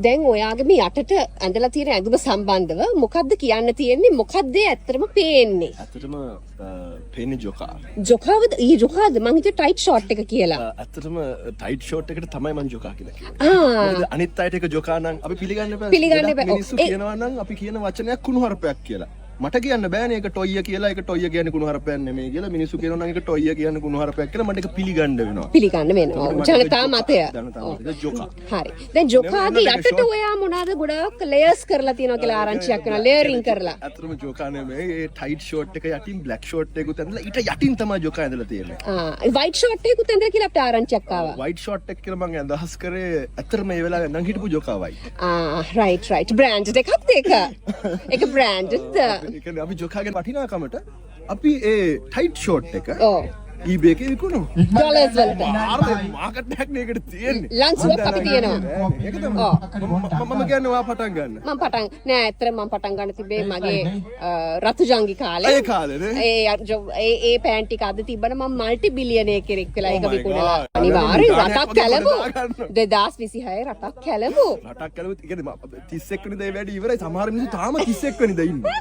දැන් ඔයාගේ මේ යටට ඇඳලා තියෙන ඇඳුම සම්බන්ධව මොකද්ද කියන්න තියෙන්නේ? මොකද්ද ඇත්තටම පේන්නේ? ඇත්තටම පේන්නේ ජොකා. ජොකාවද? ඊ ජොකාද? මං හිතුවේ ටයිට් ෂෝට් එක කියලා. ඇත්තටම ටයිට් ෂෝට් එකට තමයි මං ජොකා කියලා කිව්වේ. මොකද අනිත් අයට ඒක ජොකා නම් අපි පිළිගන්න බෑ. පිළිගන්න බෑ. මිනිස්සු කියනවා නම් අපි කියන වචනයක් කුණුහරුපයක් කියලා. මට කියන්න බෑනේ ඒක ටොයිය කියලා. ඒක ටොයිය කියන්නේ කුණුහරුපයක් නෙමෙයි කියලා. මිනිස්සු කියනවා නම් ඒක ටොයිය කියන්නේ කුණුහරුපයක් කියලා. මට ඒක පිළිගන්න වෙනවා. පිළිගන්න වෙනවා. ජනතා මතය. ජනතා මතය ජොකා. හරි. දැන් ජොකාගේ යටට ඔයා මොනවාද ගොඩාක් ලේයර්ස් කරලා තියෙනවා කියලා ආරංචියක් වෙනවා. ලේයරින් කරලා. අතරම ජොකා නෙමෙයි. ඒ ටයිට් ෂෝට් එක යටින් බ්ලැක් ෂෝට් එකකුත් ඇඳලා ඊට යටින් තමයි ජොකා ඇඳලා තියෙන්නේ. වයිට් ෂෝට් එකකුත් ඇඳලා කියලා අපිට ආරංචියක් ආවා. වයිට් ෂෝට් එක කියලා මම අදහස් කරේ ඇත්තටම මේ වෙලාවේ නම් හිටපු ජොකා වයි. රයිට් බ්‍රෑන්ඩ් එකක්ද ඒක? ඒක බ්‍රෑන්ඩ්ද? ඒ කියන්නේ අපි ජොකාගේ වටිනාකමට අපි ඒ ටයිට් ෂෝට් එක ඔව් eBay එකේ විකුණමු. ඩොලර්ස් වලට. මාකට් එකක් මේකට තියෙන්නේ. ලන්ච්වක් අපි තියෙනවා. ඒක තමයි. මම කියන්නේ ඔයා පටන් ගන්න. මම පටන් නෑ ඇත්තටම මම පටන් ගන්න තිබේ මගේ රතුජංගි කාලේ. ඒ කාලේනේ. ඒ පෑන් ටික අද තිබ්බම මම මල්ටි බිලියනර් කෙනෙක් වෙලා ඒක විකුණලා. අනිවාර්යෙන් රටක් කැලමු. 2026 රටක් කැලමු. රටක් කැලමුත් කියන්නේ 31 වෙනිදා වැඩි ඉවරයි. සමහර මිනිස්සු තාම 31 වෙනිදා ඉන්නේ.